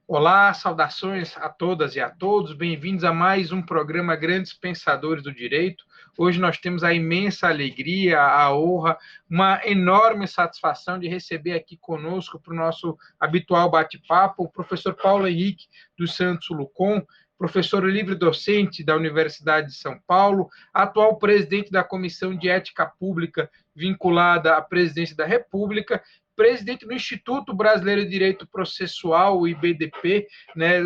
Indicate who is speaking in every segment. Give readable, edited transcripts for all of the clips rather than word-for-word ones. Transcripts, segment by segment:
Speaker 1: Olá, saudações a todas e a todos, bem-vindos a mais um programa Grandes Pensadores do Direito. Hoje nós temos a imensa alegria, a honra, uma enorme satisfação de receber aqui conosco para o nosso habitual bate-papo o professor Paulo Henrique dos Santos Lucon, professor livre-docente da Universidade de São Paulo, atual presidente da Comissão de Ética Pública vinculada à Presidência da República, presidente do Instituto Brasileiro de Direito Processual, o IBDP, né,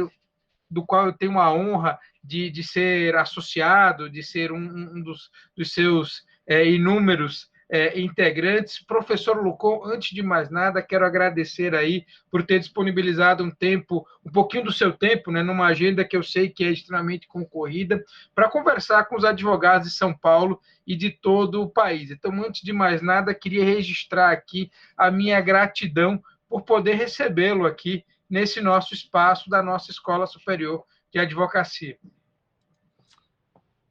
Speaker 1: do qual eu tenho a honra de ser associado, de ser um dos seus inúmeros integrantes. Professor Lucon, antes de mais nada, quero agradecer aí por ter disponibilizado um tempo, um pouquinho do seu tempo, né, numa agenda que eu sei que é extremamente concorrida, para conversar com os advogados de São Paulo e de todo o país. Então, antes de mais nada, queria registrar aqui a minha gratidão por poder recebê-lo aqui nesse nosso espaço da nossa Escola Superior de Advocacia.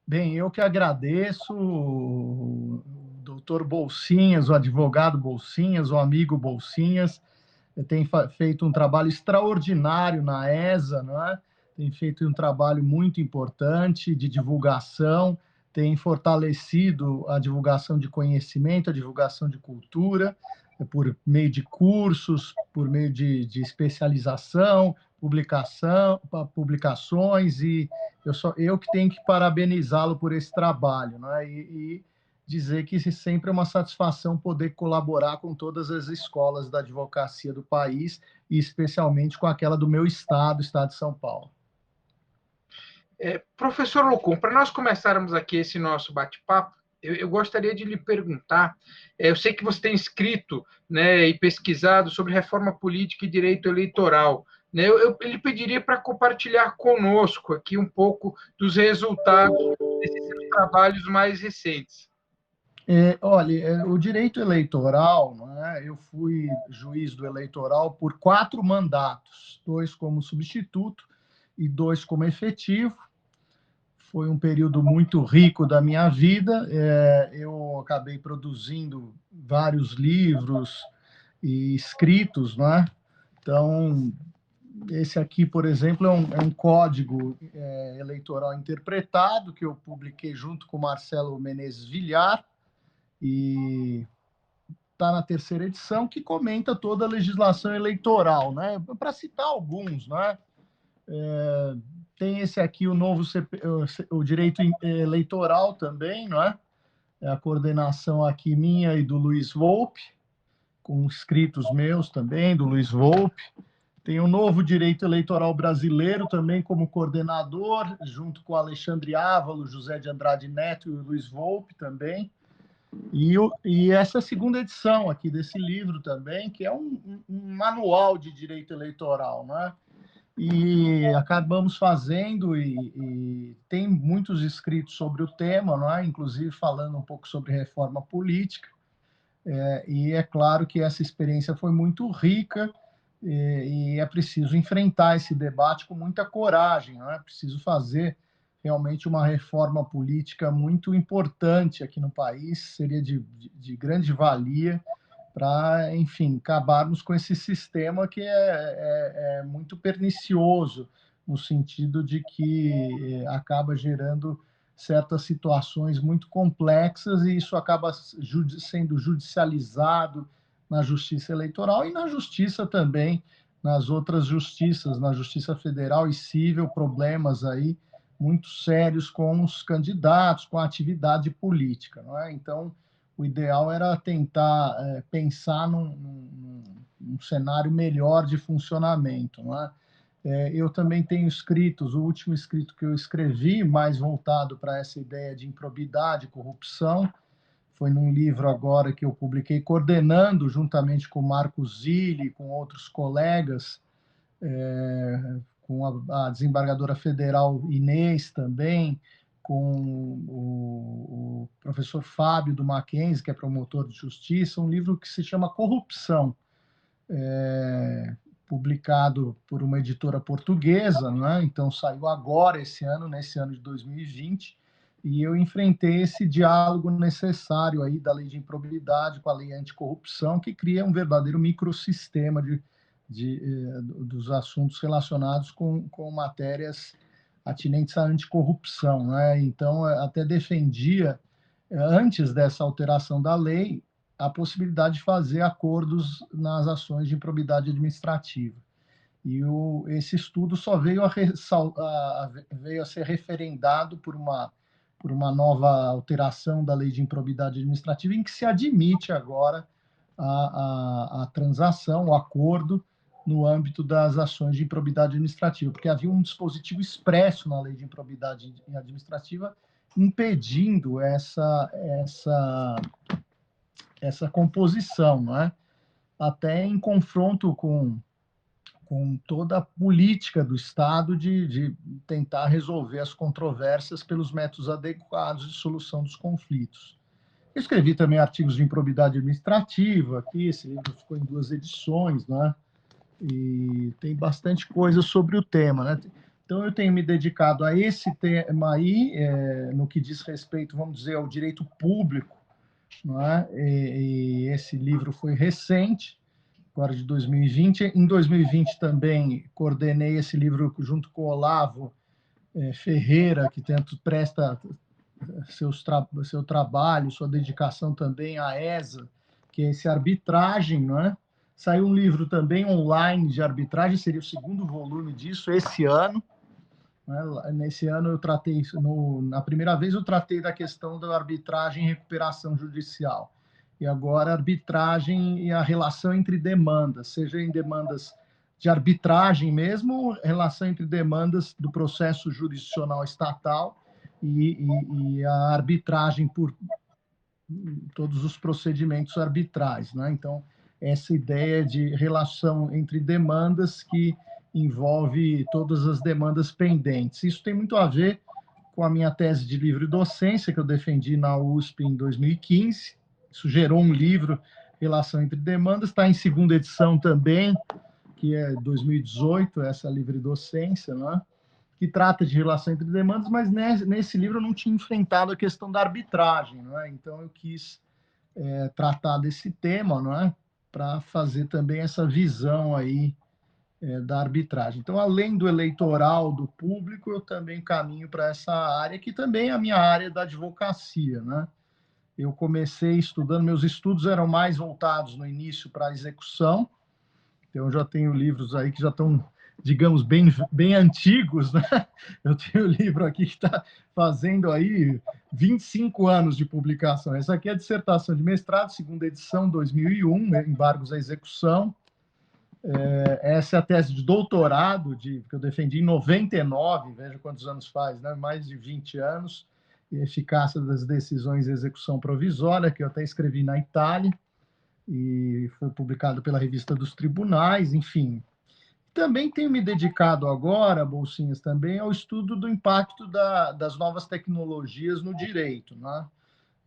Speaker 2: Bem, eu que agradeço, o doutor Bolsinhas, o advogado Bolsinhas, o amigo Bolsinhas, tem feito um trabalho extraordinário na ESA, não é? Tem feito um trabalho muito importante de divulgação, tem fortalecido a divulgação de conhecimento, a divulgação de cultura, por meio de cursos, por meio de especialização, publicações, e eu que tenho que parabenizá-lo por esse trabalho, né? E dizer que sempre é uma satisfação poder colaborar com todas as escolas da advocacia do país, e especialmente com aquela do meu estado, o estado de São Paulo.
Speaker 1: Professor Lucum, para nós começarmos aqui esse nosso bate-papo, eu gostaria de lhe perguntar, eu sei que você tem escrito, né, e pesquisado sobre reforma política e direito eleitoral, né, eu lhe pediria para compartilhar conosco aqui um pouco dos resultados desses seus trabalhos mais recentes.
Speaker 2: Olha, o direito eleitoral, né, eu fui juiz do eleitoral por 4 mandatos, 2 como substituto e 2 como efetivo. Foi um período muito rico da minha vida. Eu acabei produzindo vários livros e escritos, né? Então, esse aqui, por exemplo, é um código eleitoral interpretado que eu publiquei junto com Marcelo Menezes Villar, e está na 3ª edição, que comenta toda a legislação eleitoral, né? Para citar alguns, né? Tem esse aqui, o novo o direito eleitoral também, não é? É a coordenação aqui minha e do Luiz Volpe, com escritos meus também, do Luiz Volpe. Tem o novo direito eleitoral brasileiro também como coordenador, junto com Alexandre Ávalo, José de Andrade Neto e o Luiz Volpe também. E essa 2ª edição aqui desse livro também, que é um manual de direito eleitoral, né? E acabamos fazendo, e tem muitos escritos sobre o tema, não é? Inclusive falando um pouco sobre reforma política. E é claro que essa experiência foi muito rica, e é preciso enfrentar esse debate com muita coragem, não é? É preciso fazer realmente uma reforma política muito importante aqui no país, seria de grande valia para, enfim, acabarmos com esse sistema que é muito pernicioso, no sentido de que acaba gerando certas situações muito complexas, e isso acaba sendo judicializado na justiça eleitoral e na justiça também, nas outras justiças, na justiça federal e civil, problemas aí muito sérios com os candidatos, com a atividade política, não é? Então, o ideal era tentar pensar num cenário melhor de funcionamento, não é? Eu também tenho escritos, o último escrito que eu escrevi, mais voltado para essa ideia de improbidade e corrupção, foi num livro agora que eu publiquei, coordenando juntamente com Marco Zilli, com outros colegas, com a desembargadora federal Inês também, com o professor Fábio do Mackenzie, que é promotor de justiça, um livro que se chama Corrupção, publicado por uma editora portuguesa, né? Então saiu agora esse ano, nesse ano de 2020, e eu enfrentei esse diálogo necessário aí da lei de improbidade com a lei anticorrupção, que cria um verdadeiro microsistema dos assuntos relacionados com matérias atinentes à anticorrupção, né? Então, até defendia, antes dessa alteração da lei, a possibilidade de fazer acordos nas ações de improbidade administrativa. E esse estudo só veio veio a ser referendado por uma nova alteração da lei de improbidade administrativa, em que se admite agora a transação, o acordo, no âmbito das ações de improbidade administrativa, porque havia um dispositivo expresso na lei de improbidade administrativa impedindo essa composição, não é? Até em confronto com toda a política do Estado de tentar resolver as controvérsias pelos métodos adequados de solução dos conflitos. Eu escrevi também artigos de improbidade administrativa, aqui esse livro ficou em 2 edições, né? E tem bastante coisa sobre o tema, né? Então, eu tenho me dedicado a esse tema aí, no que diz respeito, vamos dizer, ao direito público, não é? E esse livro foi recente, agora de 2020. Em 2020 também coordenei esse livro junto com o Olavo Ferreira, que presta seu trabalho, sua dedicação também à ESA, que é esse arbitragem, não é? Saiu um livro também online de arbitragem, seria o 2º volume disso, esse ano. Né? Nesse ano eu tratei, na primeira vez eu tratei da questão da arbitragem e recuperação judicial. E agora arbitragem e a relação entre demandas, seja em demandas de arbitragem mesmo, relação entre demandas do processo jurisdicional estatal e a arbitragem por todos os procedimentos arbitrais, né? Então, essa ideia de relação entre demandas que envolve todas as demandas pendentes. Isso tem muito a ver com a minha tese de livre docência, que eu defendi na USP em 2015. Isso gerou um livro, Relação entre Demandas, está em 2ª edição também, que é 2018, essa livre docência, né? Que trata de relação entre demandas, mas nesse livro eu não tinha enfrentado a questão da arbitragem, não é? Então eu quis tratar desse tema, não é? Para fazer também essa visão aí da arbitragem. Então, além do eleitoral, do público, eu também caminho para essa área, que também é a minha área da advocacia, né? Eu comecei estudando, meus estudos eram mais voltados no início para a execução, então eu já tenho livros aí que já estão, digamos, bem antigos, né? Eu tenho um livro aqui que está fazendo aí 25 anos de publicação. Essa aqui é a dissertação de mestrado, 2ª edição, 2001, Embargos à Execução. Essa é a tese de doutorado que eu defendi em 99, veja quantos anos faz, né? Mais de 20 anos, e eficácia das decisões de execução provisória, que eu até escrevi na Itália, e foi publicado pela Revista dos Tribunais, enfim. Também tenho me dedicado agora, Bolsinhas, também ao estudo do impacto das novas tecnologias no direito, né?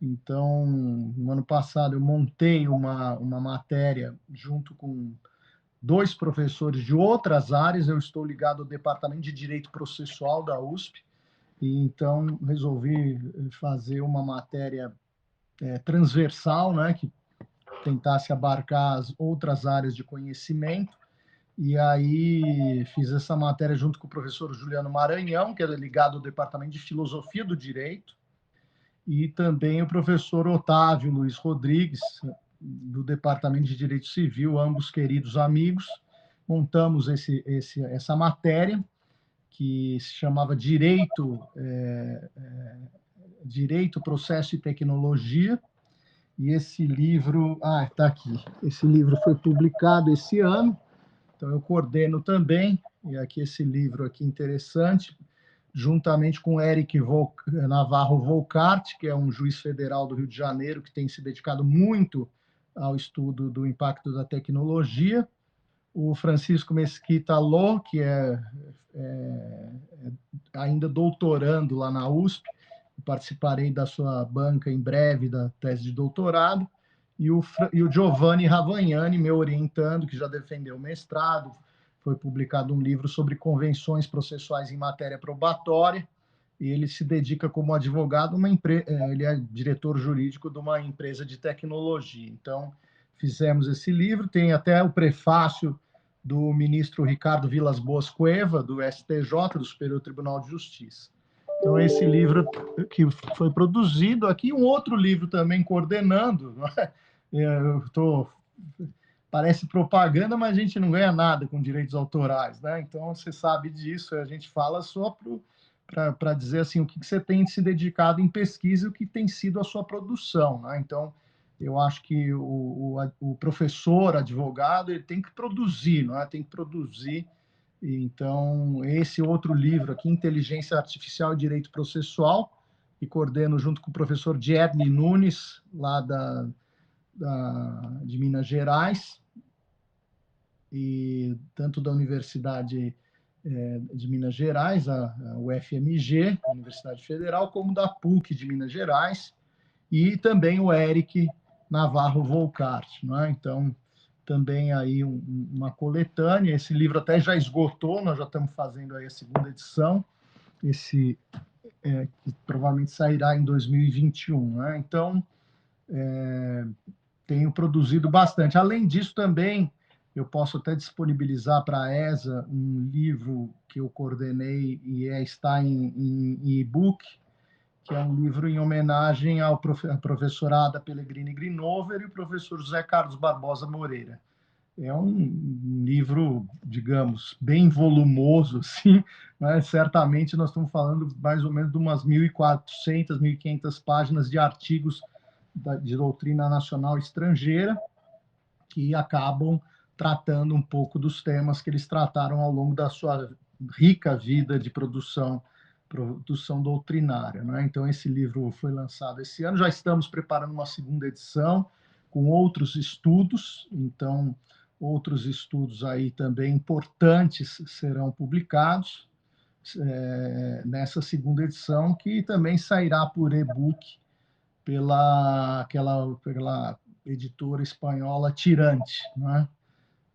Speaker 2: Então, no ano passado, eu montei uma matéria junto com 2 professores de outras áreas. Eu estou ligado ao Departamento de Direito Processual da USP, e então resolvi fazer uma matéria transversal, né, que tentasse abarcar as outras áreas de conhecimento. E aí fiz essa matéria junto com o professor Juliano Maranhão, que é ligado ao Departamento de Filosofia do Direito, e também o professor Otávio Luiz Rodrigues, do Departamento de Direito Civil, ambos queridos amigos. Montamos essa matéria, que se chamava Direito, Processo e Tecnologia, e esse livro, está aqui, esse livro foi publicado esse ano, então eu coordeno também, e aqui esse livro aqui interessante, juntamente com Eric Navarro Volcart, que é um juiz federal do Rio de Janeiro, que tem se dedicado muito ao estudo do impacto da tecnologia, o Francisco Mesquita Lô, que é ainda doutorando lá na USP, participarei da sua banca em breve da tese de doutorado, e o Giovanni Ravagnani, meu orientando, que já defendeu o mestrado, foi publicado um livro sobre convenções processuais em matéria probatória, e ele se dedica como advogado, ele é diretor jurídico de uma empresa de tecnologia. Então, fizemos esse livro, tem até o prefácio do ministro Ricardo Vilas Boas Cueva, do STJ, do Superior Tribunal de Justiça. Então, esse livro que foi produzido aqui, um outro livro também coordenando, parece propaganda, mas a gente não ganha nada com direitos autorais, né? Então, você sabe disso, a gente fala só para dizer assim, o que você tem se dedicado em pesquisa e o que tem sido a sua produção, né? Então, eu acho que o professor, advogado, ele tem que produzir, não é? Tem que produzir. Então, esse outro livro aqui, Inteligência Artificial e Direito Processual, que coordeno junto com o professor Dietli Nunes, lá de Minas Gerais, e tanto da Universidade de Minas Gerais, a UFMG, a Universidade Federal, como da PUC de Minas Gerais, e também o Eric Navarro Volcart, não é? Então, também aí uma coletânea. Esse livro até já esgotou, nós já estamos fazendo aí a segunda edição, que provavelmente sairá em 2021, né? Então, tenho produzido bastante. Além disso, também, eu posso até disponibilizar para a ESA um livro que eu coordenei e está em e-book, que é um livro em homenagem à professora Ada Pellegrini Grinover e o professor José Carlos Barbosa Moreira. É um livro, digamos, bem volumoso, assim, mas certamente nós estamos falando mais ou menos de umas 1.400, 1.500 páginas de artigos de doutrina nacional estrangeira, que acabam tratando um pouco dos temas que eles trataram ao longo da sua rica vida de produção doutrinária, né? Então, esse livro foi lançado esse ano, já estamos preparando uma segunda edição com outros estudos, então, outros estudos aí também importantes serão publicados nessa segunda edição, que também sairá por e-book pela editora espanhola Tirante, né?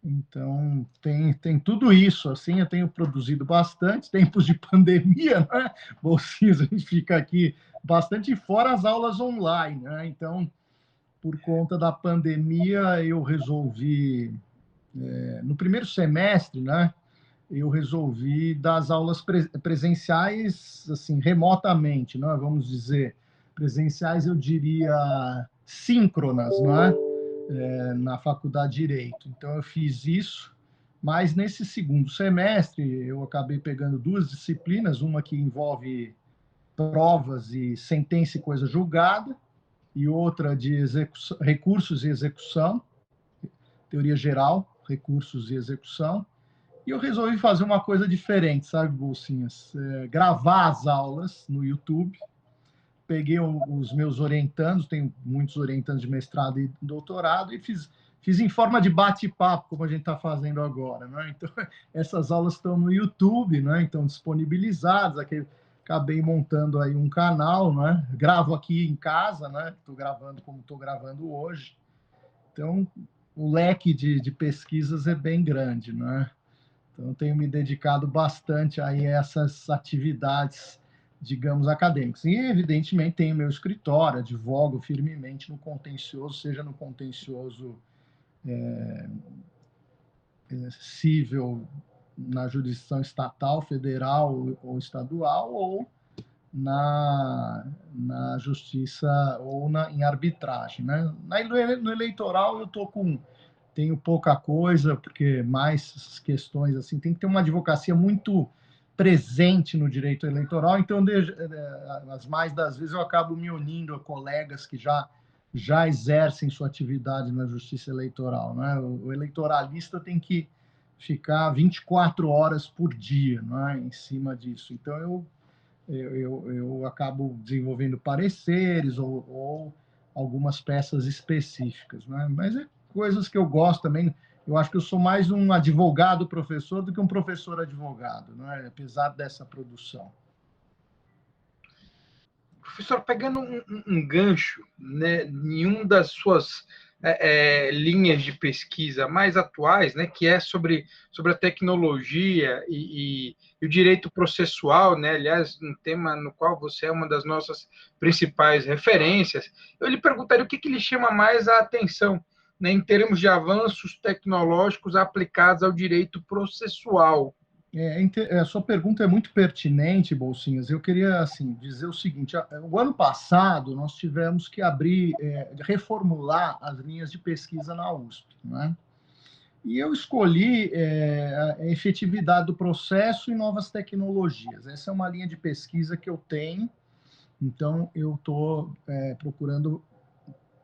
Speaker 2: Então, tem tudo isso, assim, eu tenho produzido bastante, tempos de pandemia, né? Bolsinhos, a gente fica aqui bastante fora as aulas online, né? Então, por conta da pandemia, eu resolvi, no primeiro semestre, né? Eu resolvi dar as aulas presenciais, assim, remotamente, né? Vamos dizer, presenciais, eu diria, síncronas, não é? Na faculdade de Direito. Então, eu fiz isso, mas nesse segundo semestre eu acabei pegando duas disciplinas, uma que envolve provas e sentença e coisa julgada, e outra de recursos e execução, teoria geral, recursos e execução. E eu resolvi fazer uma coisa diferente, sabe, Bolsinhas? Gravar as aulas no YouTube. Peguei os meus orientandos, tenho muitos orientandos de mestrado e doutorado, e fiz em forma de bate-papo, como a gente está fazendo agora, né? Então, essas aulas estão no YouTube, né? Estão disponibilizadas. Aqui, acabei montando aí um canal, né? Gravo aqui em casa, né? Estou gravando como estou gravando hoje. Então, o leque de pesquisas é bem grande, né? Então, tenho me dedicado bastante aí a essas atividades, digamos, acadêmicas. E, evidentemente, tenho meu escritório, advogo firmemente no contencioso, seja no contencioso civil, na jurisdição estatal, federal ou estadual, ou na justiça ou em arbitragem, né? No eleitoral, eu tenho pouca coisa, porque mais essas questões assim, tem que ter uma advocacia muito presente no direito eleitoral, então, as mais das vezes, eu acabo me unindo a colegas que já exercem sua atividade na justiça eleitoral, né? O eleitoralista tem que ficar 24 horas por dia, né, em cima disso. Então, eu acabo desenvolvendo pareceres ou algumas peças específicas, né? Mas é coisas que eu gosto também. Eu acho que eu sou mais um advogado professor do que um professor advogado, né? Apesar dessa produção.
Speaker 1: Professor, pegando um gancho, né, em uma das suas linhas de pesquisa mais atuais, né, que é sobre a tecnologia e o direito processual, né, aliás, um tema no qual você é uma das nossas principais referências, eu lhe perguntaria o que lhe chama mais a atenção né, em termos de avanços tecnológicos aplicados ao direito processual.
Speaker 2: A sua pergunta é muito pertinente, Bolsinhas. Eu queria assim dizer o seguinte: o ano passado nós tivemos que reformular as linhas de pesquisa na USP, né? E eu escolhi a efetividade do processo e novas tecnologias. Essa é uma linha de pesquisa que eu tenho, então eu estou procurando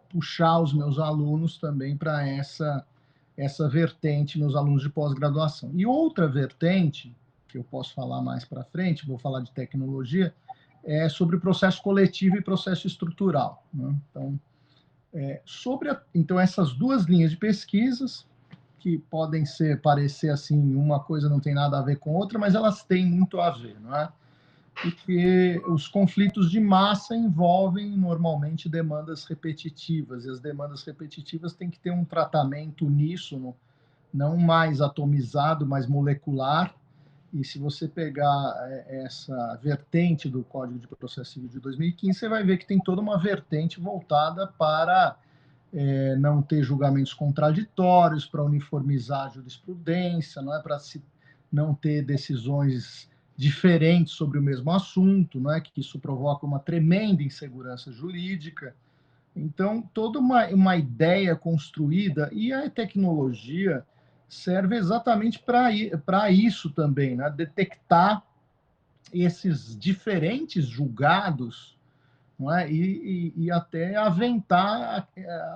Speaker 2: puxar os meus alunos também para essa vertente, meus alunos de pós-graduação. E outra vertente, que eu posso falar mais para frente, vou falar de tecnologia, é sobre processo coletivo e processo estrutural, né? Então, essas duas linhas de pesquisas, que podem parecer assim, uma coisa não tem nada a ver com outra, mas elas têm muito a ver, não é? Porque os conflitos de massa envolvem normalmente demandas repetitivas, e as demandas repetitivas têm que ter um tratamento uníssono, não mais atomizado, mas molecular. E se você pegar essa vertente do Código de Processo Civil de 2015, você vai ver que tem toda uma vertente voltada para não ter julgamentos contraditórios, para uniformizar a jurisprudência, não é para não ter decisões diferentes sobre o mesmo assunto, não é que isso provoca uma tremenda insegurança jurídica. Então, toda uma ideia construída, e a tecnologia serve exatamente para isso também, né? Detectar esses diferentes julgados, não é? E até aventar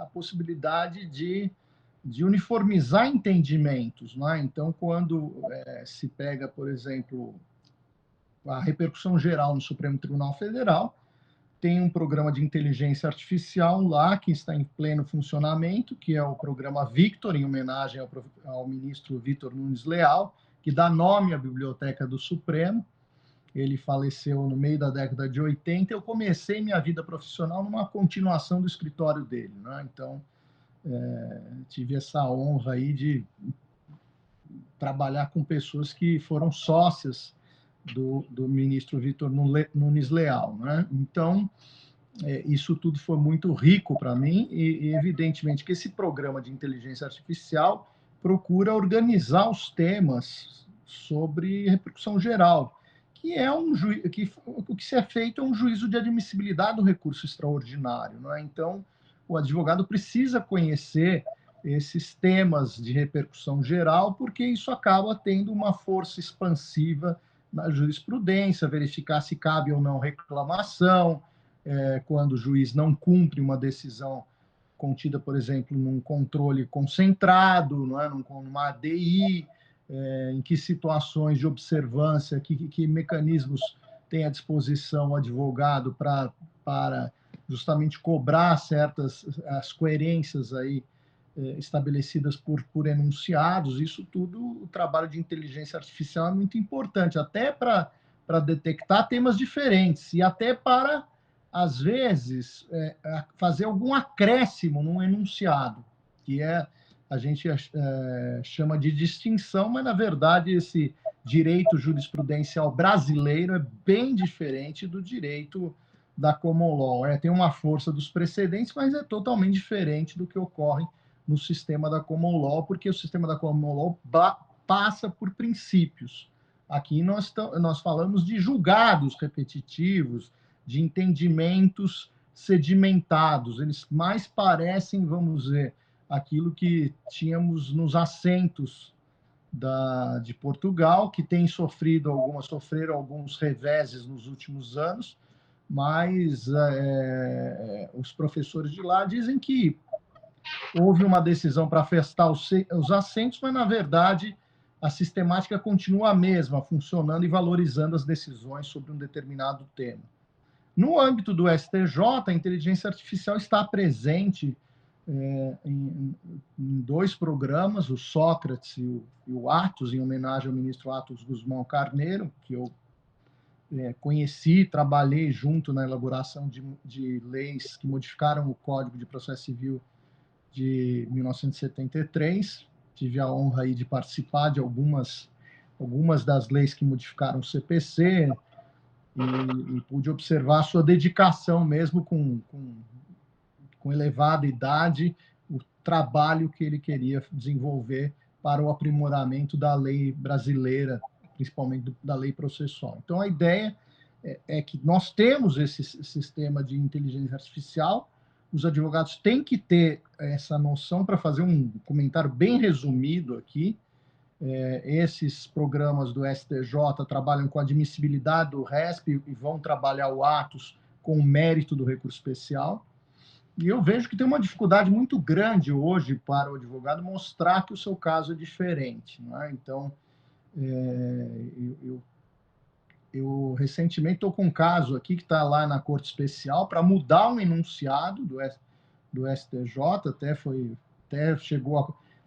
Speaker 2: a possibilidade de uniformizar entendimentos. Não é? Então, quando se pega, por exemplo, a repercussão geral no Supremo Tribunal Federal, tem um programa de inteligência artificial lá que está em pleno funcionamento, que é o programa Victor, em homenagem ao ministro Vitor Nunes Leal, que dá nome à Biblioteca do Supremo. Ele faleceu no meio da década de 80. Eu comecei minha vida profissional numa continuação do escritório dele, né? Então, tive essa honra aí de trabalhar com pessoas que foram sócias do ministro Vitor Nunes Leal, né? Então, isso tudo foi muito rico para mim e, evidentemente, que esse programa de inteligência artificial procura organizar os temas sobre repercussão geral, que é o que se é feito é um juízo de admissibilidade do recurso extraordinário, não é? Então, o advogado precisa conhecer esses temas de repercussão geral, porque isso acaba tendo uma força expansiva na jurisprudência, verificar se cabe ou não reclamação, quando o juiz não cumpre uma decisão contida, por exemplo, num controle concentrado, não é? Numa ADI, em que situações de observância, que mecanismos tem à disposição o advogado para justamente cobrar as coerências aí estabelecidas por enunciados. Isso tudo, o trabalho de inteligência artificial é muito importante, até para detectar temas diferentes e até para, às vezes, fazer algum acréscimo num enunciado, que a gente chama de distinção, mas, na verdade, esse direito jurisprudencial brasileiro é bem diferente do direito da common law. Tem uma força dos precedentes, mas é totalmente diferente do que ocorre no sistema da common law, porque o sistema da common law passa por princípios. Aqui nós falamos de julgados repetitivos, de entendimentos sedimentados. Eles mais parecem, vamos dizer, aquilo que tínhamos nos assentos de Portugal, que sofreram alguns reveses nos últimos anos, mas os professores de lá dizem que houve uma decisão para afastar os assentos, mas, na verdade, a sistemática continua a mesma, funcionando e valorizando as decisões sobre um determinado tema. No âmbito do STJ, a inteligência artificial está presente em dois programas, o Sócrates e o Atos, em homenagem ao ministro Atos Guzmão Carneiro, que eu conheci, trabalhei junto na elaboração de leis que modificaram o Código de Processo Civil de 1973. Tive a honra aí de participar de algumas das leis que modificaram o CPC e pude observar a sua dedicação mesmo com elevada idade, o trabalho que ele queria desenvolver para o aprimoramento da lei brasileira, principalmente da lei processual. Então, a ideia é que nós temos esse sistema de inteligência artificial, os advogados têm que ter essa noção. Para fazer um comentário bem resumido aqui, esses programas do STJ trabalham com a admissibilidade do RESP e vão trabalhar o atos com o mérito do recurso especial. E eu vejo que tem uma dificuldade muito grande hoje para o advogado mostrar que o seu caso é diferente, né? Então, eu recentemente estou com um caso aqui que está lá na Corte Especial para mudar um enunciado do STJ, até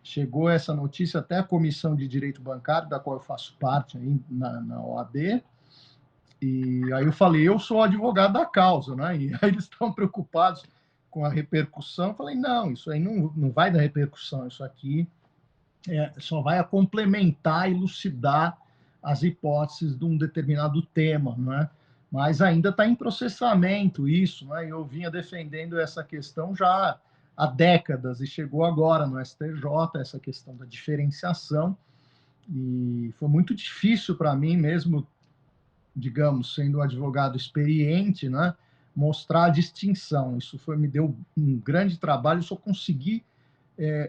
Speaker 2: chegou essa notícia até a Comissão de Direito Bancário, da qual eu faço parte aí na OAB, e aí eu falei, eu sou advogado da causa, né? E aí eles estão preocupados com a repercussão. Eu falei, não, isso aí não vai dar repercussão, isso aqui só vai complementar, elucidar as hipóteses de um determinado tema, né? Mas ainda está em processamento isso, né? Eu vinha defendendo essa questão já há décadas e chegou agora no STJ essa questão da diferenciação, e foi muito difícil para mim mesmo, digamos, sendo um advogado experiente, né, mostrar a distinção. Isso me deu um grande trabalho, só consegui,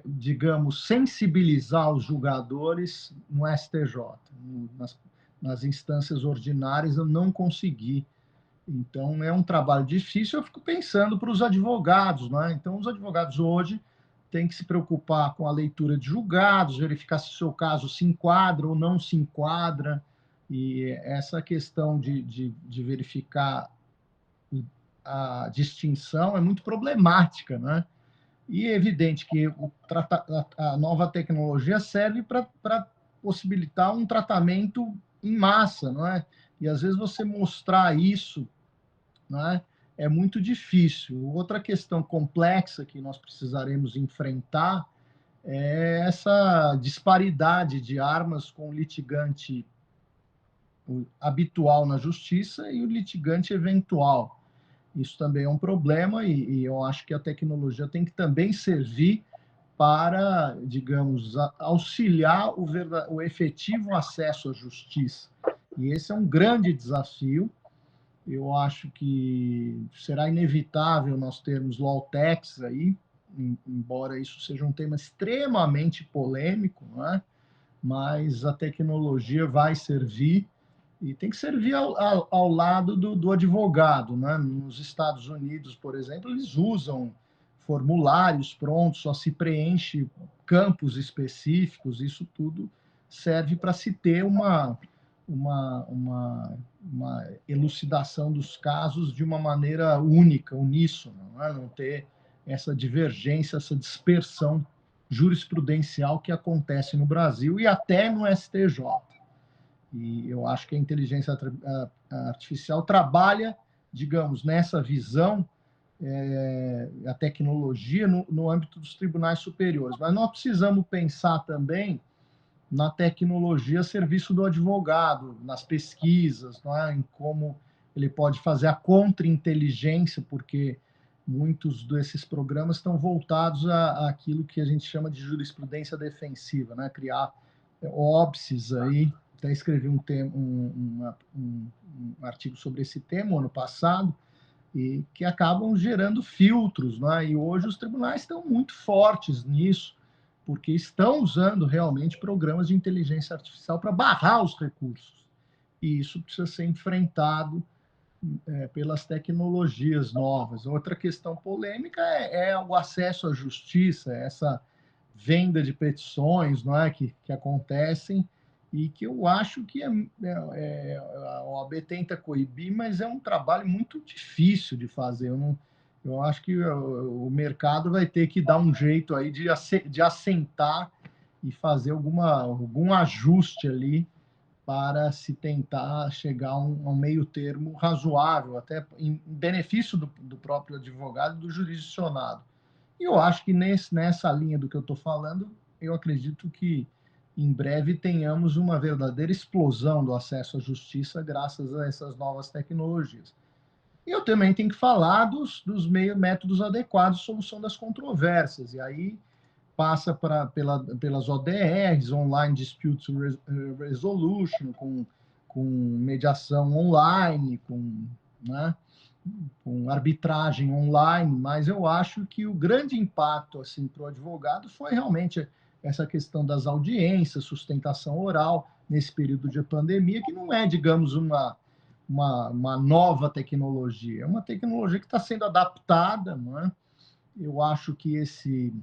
Speaker 2: digamos, sensibilizar os julgadores no STJ. Nas instâncias ordinárias eu não consegui. Então, é um trabalho difícil. Eu fico pensando para os advogados, né? Então, os advogados hoje têm que se preocupar com a leitura de julgados, verificar se o seu caso se enquadra ou não se enquadra. E essa questão de verificar a distinção é muito problemática, né? E é evidente que a nova tecnologia serve para possibilitar um tratamento em massa, não é? E às vezes você mostrar isso, né, é muito difícil. Outra questão complexa que nós precisaremos enfrentar é essa disparidade de armas com o litigante habitual na justiça e o litigante eventual. Isso também é um problema, e eu acho que a tecnologia tem que também servir para, digamos, auxiliar o efetivo acesso à justiça. E esse é um grande desafio. Eu acho que será inevitável nós termos lawtechs aí, embora isso seja um tema extremamente polêmico, né? Mas a tecnologia vai servir, e tem que servir ao lado do advogado, né? Nos Estados Unidos, por exemplo, eles usam formulários prontos, só se preenche campos específicos, isso tudo serve para se ter uma elucidação dos casos de uma maneira única, uníssona, não ter essa divergência, essa dispersão jurisprudencial que acontece no Brasil e até no STJ. E eu acho que a inteligência artificial trabalha, digamos, nessa visão, a tecnologia no âmbito dos tribunais superiores. Mas nós precisamos pensar também na tecnologia a serviço do advogado, nas pesquisas, não é? Em como ele pode fazer a contra-inteligência, porque muitos desses programas estão voltados àquilo que a gente chama de jurisprudência defensiva, né? Criar óbices aí. Até escrevi um artigo sobre esse tema ano passado, e que acabam gerando filtros, né? E hoje os tribunais estão muito fortes nisso, porque estão usando realmente programas de inteligência artificial para barrar os recursos. E isso precisa ser enfrentado pelas tecnologias novas. Outra questão polêmica é o acesso à justiça, essa venda de petições, não é, que acontecem, e que eu acho que a OAB tenta coibir, mas é um trabalho muito difícil de fazer. Eu acho que o mercado vai ter que dar um jeito aí de assentar e fazer algum ajuste ali para se tentar chegar a um meio termo razoável, até em benefício do próprio advogado e do jurisdicionado. E eu acho que nessa linha do que eu estou falando, eu acredito que em breve tenhamos uma verdadeira explosão do acesso à justiça graças a essas novas tecnologias. E eu também tenho que falar dos métodos adequados de solução das controvérsias. E aí passa pelas ODRs, Online Dispute Resolution, com mediação online, né, com arbitragem online, mas eu acho que o grande impacto assim, para o advogado foi realmente essa questão das audiências, sustentação oral, nesse período de pandemia, que não é, digamos, uma nova tecnologia, é uma tecnologia que está sendo adaptada, não é? Eu acho que esse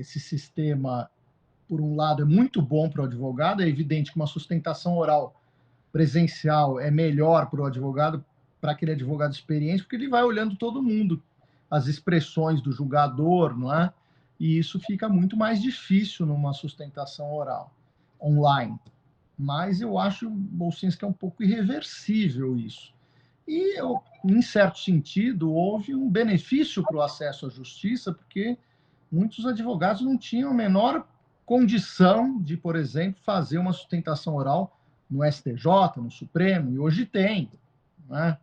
Speaker 2: sistema, por um lado, é muito bom para o advogado, é evidente que uma sustentação oral presencial é melhor para o advogado, para aquele advogado experiente, porque ele vai olhando todo mundo, as expressões do julgador, não é? E isso fica muito mais difícil numa sustentação oral online. Mas eu acho, Bolsinhas, que é um pouco irreversível isso. E, em certo sentido, houve um benefício para o acesso à justiça, porque muitos advogados não tinham a menor condição de, por exemplo, fazer uma sustentação oral no STJ, no Supremo, e hoje tem, né?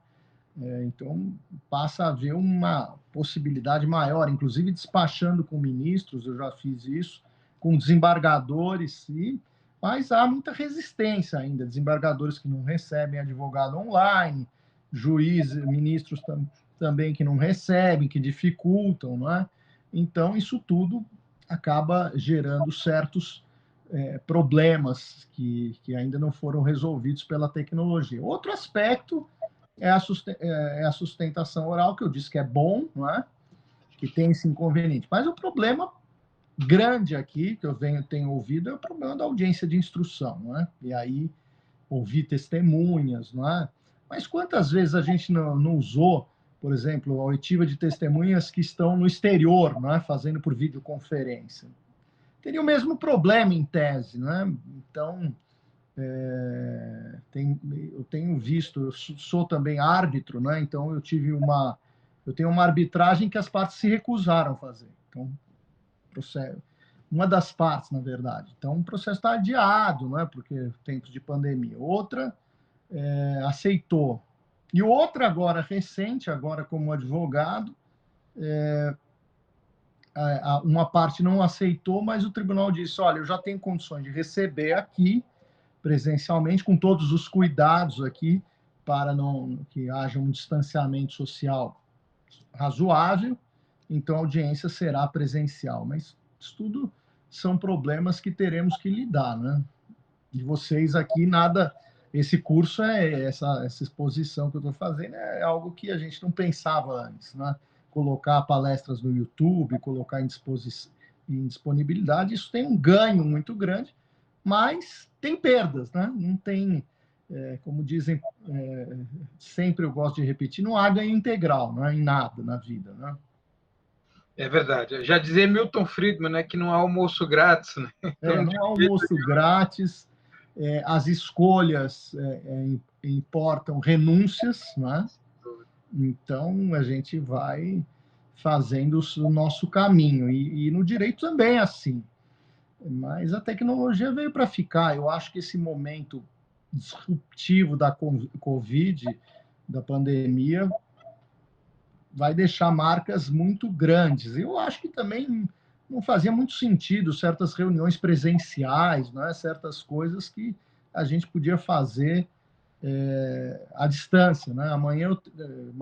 Speaker 2: Então, passa a haver uma possibilidade maior, inclusive despachando com ministros, eu já fiz isso, com desembargadores, mas há muita resistência ainda, desembargadores que não recebem advogado online, juízes, ministros também que não recebem, que dificultam, não é? Então, isso tudo acaba gerando certos problemas que ainda não foram resolvidos pela tecnologia. Outro aspecto é a sustentação oral, que eu disse que é bom, não é? Que tem esse inconveniente. Mas o problema grande aqui, que eu tenho ouvido, é o problema da audiência de instrução, não é? E aí, ouvir testemunhas, não é? Mas quantas vezes a gente não usou, por exemplo, a oitiva de testemunhas que estão no exterior, não é? Fazendo por videoconferência? Teria o mesmo problema em tese, não é? Então, eu tenho visto, eu sou também árbitro, né? Então eu tenho uma arbitragem que as partes se recusaram a fazer. Então, uma das partes, na verdade. Então o processo está adiado, né? Porque tempos de pandemia. Outra aceitou. E outra agora recente, agora como advogado, uma parte não aceitou, mas o tribunal disse: olha, eu já tenho condições de receber aqui presencialmente, com todos os cuidados aqui, para não que haja um distanciamento social razoável, então a audiência será presencial. Mas isso tudo são problemas que teremos que lidar, né? E vocês aqui, nada... Esse curso, essa exposição que eu estou fazendo, é algo que a gente não pensava antes, né? Colocar palestras no YouTube, colocar em disponibilidade, isso tem um ganho muito grande, mas tem perdas, né? Não tem, como dizem, sempre eu gosto de repetir, não há ganho integral, né? Em nada na vida, né?
Speaker 1: É verdade. Já dizia Milton Friedman, né, que não há almoço grátis, né? Então,
Speaker 2: não há almoço grátis, as escolhas importam renúncias, né? Então a gente vai fazendo o nosso caminho, e no direito também é assim. Mas a tecnologia veio para ficar. Eu acho que esse momento disruptivo da Covid, da pandemia, vai deixar marcas muito grandes. Eu acho que também não fazia muito sentido certas reuniões presenciais, né? Certas coisas que a gente podia fazer à distância, né? Amanhã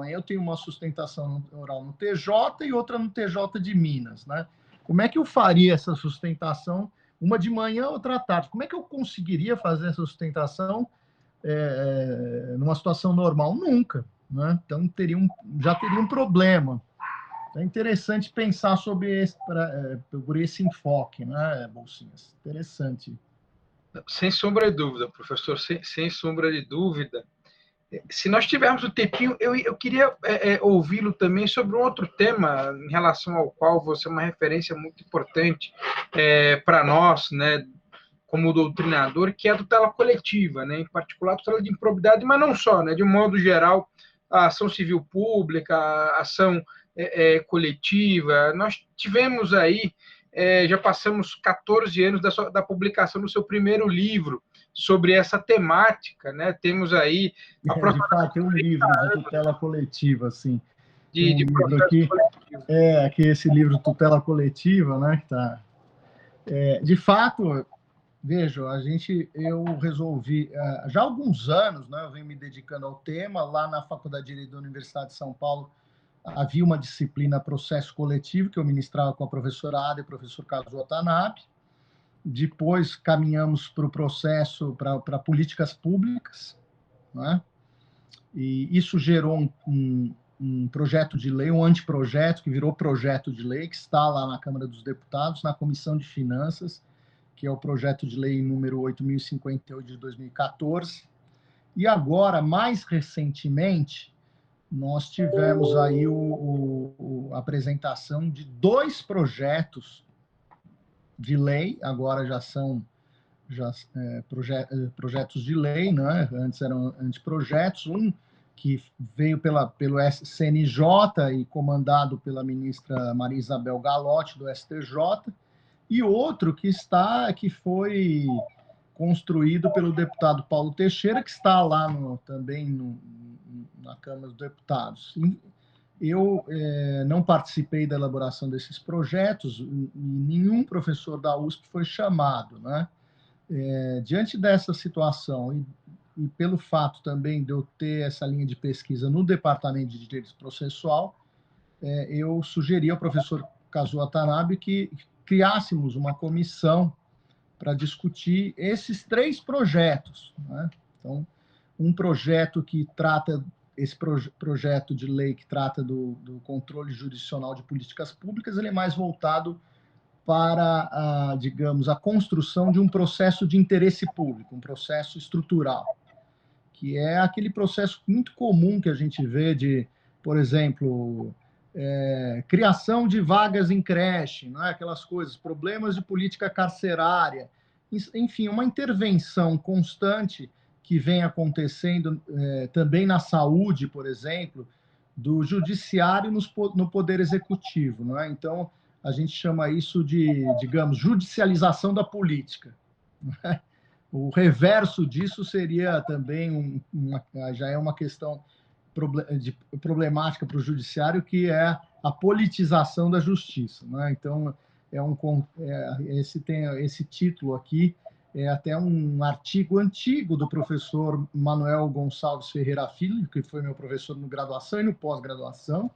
Speaker 2: eu tenho uma sustentação oral no TJ e outra no TJ de Minas, né? Como é que eu faria essa sustentação, uma de manhã, outra à tarde? Como é que eu conseguiria fazer essa sustentação numa situação normal? Nunca, né? Então já teria um problema. Então, é interessante pensar por esse enfoque, né, Bolsinhas? Interessante.
Speaker 1: Sem sombra de dúvida, professor, sem sombra de dúvida. Se nós tivermos um tempinho, eu queria ouvi-lo também sobre um outro tema em relação ao qual você é uma referência muito importante para nós, né, como doutrinador, que é a tutela coletiva, né, em particular a tutela de improbidade, mas não só, né, de um modo geral, a ação civil pública, a ação coletiva. Nós tivemos aí, já passamos 14 anos da publicação do seu primeiro livro sobre essa temática, né? Temos aí...
Speaker 2: De fato, tem um livro de tutela coletiva, assim.
Speaker 1: De
Speaker 2: um livro aqui, que esse livro Tutela Coletiva, né, que tá... de fato, veja, eu resolvi, já há alguns anos, né, eu venho me dedicando ao tema, lá na Faculdade de Direito da Universidade de São Paulo, havia uma disciplina processo coletivo, que eu ministrava com a professora Ada e o professor Kazuo Watanabe. Depois caminhamos para o processo, para políticas públicas, né? E isso gerou um projeto de lei, um anteprojeto, que virou projeto de lei, que está lá na Câmara dos Deputados, na Comissão de Finanças, que é o projeto de lei número 8.058 de 2014. E agora, mais recentemente, nós tivemos aí a apresentação de 2 projetos de lei, agora já são projetos de lei, né? Antes eram anteprojetos, um que veio pelo CNJ e comandado pela ministra Maria Isabel Galotti, do STJ, e outro que foi construído pelo deputado Paulo Teixeira, que está lá também na Câmara dos Deputados. Eu não participei da elaboração desses projetos, e nenhum professor da USP foi chamado, né? Diante dessa situação e pelo fato também de eu ter essa linha de pesquisa no Departamento de Direito Processual, eu sugeri ao professor Kazuo Watanabe que criássemos uma comissão para discutir esses 3 projetos, né? Então, um projeto que trata, esse projeto de lei que trata do controle jurisdicional de políticas públicas, ele é mais voltado para, digamos, a construção de um processo de interesse público, um processo estrutural, que é aquele processo muito comum que a gente vê de, por exemplo, criação de vagas em creche, não é? Aquelas coisas, problemas de política carcerária, enfim, uma intervenção constante que vem acontecendo também na saúde, por exemplo, do judiciário no poder executivo, não é? Então, a gente chama isso de, digamos, judicialização da política. Né? O reverso disso seria também já é uma questão problemática para o judiciário, que é a politização da justiça. Né? Então, esse título aqui é até um artigo antigo do professor Manuel Gonçalves Ferreira Filho, que foi meu professor no graduação e no pós-graduação,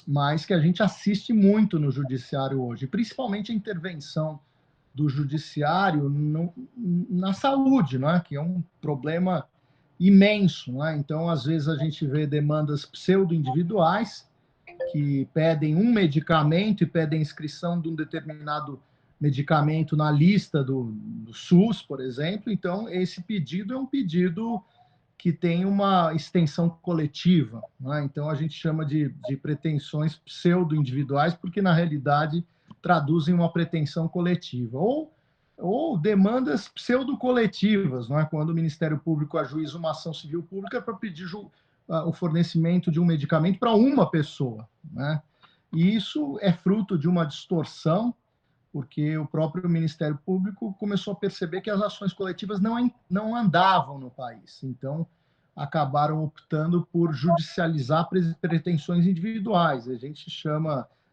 Speaker 2: mas que a gente assiste muito no judiciário hoje, principalmente a intervenção do judiciário na saúde, né? Que é um problema imenso. Né? Então, às vezes, a gente vê demandas pseudo-individuais que pedem um medicamento e pedem inscrição de um determinado medicamento na lista do SUS, por exemplo. Então, esse pedido é um pedido que tem uma extensão coletiva. Né? Então, a gente chama de pretensões pseudo-individuais, porque, na realidade, traduzem uma pretensão coletiva. Ou demandas pseudo-coletivas, não é? Quando o Ministério Público ajuiza uma ação civil pública para pedir o fornecimento de um medicamento para uma pessoa. Né? E isso é fruto de uma distorção, porque o próprio Ministério Público começou a perceber que as ações coletivas não andavam no país. Então, acabaram optando por judicializar pretensões individuais. A gente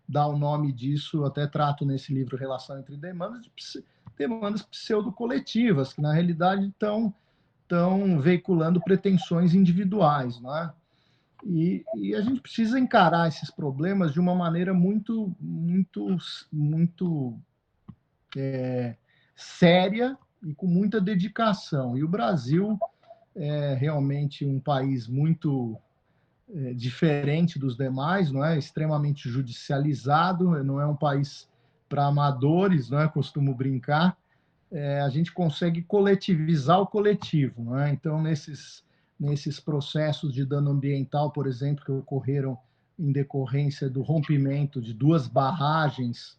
Speaker 2: dá o nome disso, até trato nesse livro Relação entre Demandas, de demandas pseudo-coletivas, que na realidade estão veiculando pretensões individuais. Né? E a gente precisa encarar esses problemas de uma maneira muito, muito, muito séria e com muita dedicação. E o Brasil é realmente um país muito diferente dos demais, não é? Extremamente judicializado, não é um país para amadores, não é? Costumo brincar. A gente consegue coletivizar o coletivo, não é? Então, nesses processos de dano ambiental, por exemplo, que ocorreram em decorrência do rompimento de 2 barragens,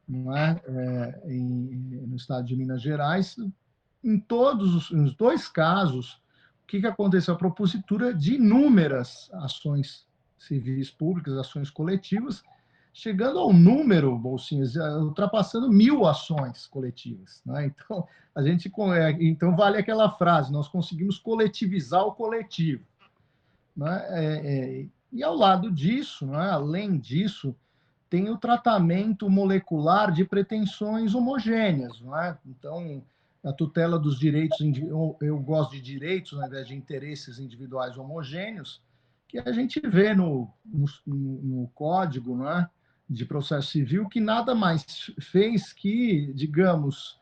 Speaker 2: não é? No estado de Minas Gerais, nos 2 casos, o que aconteceu? A propositura de inúmeras ações civis públicas, ações coletivas, chegando ao número, Bolsinhas, ultrapassando 1.000 ações coletivas. Né? Então, então, vale aquela frase, nós conseguimos coletivizar o coletivo. Né? E ao lado disso, né, além disso, tem o tratamento molecular de pretensões homogêneas, não é? Então, a tutela dos direitos, eu gosto de direitos ao invés de interesses individuais homogêneos, que a gente vê no Código, não é, de Processo Civil, que nada mais fez que, digamos,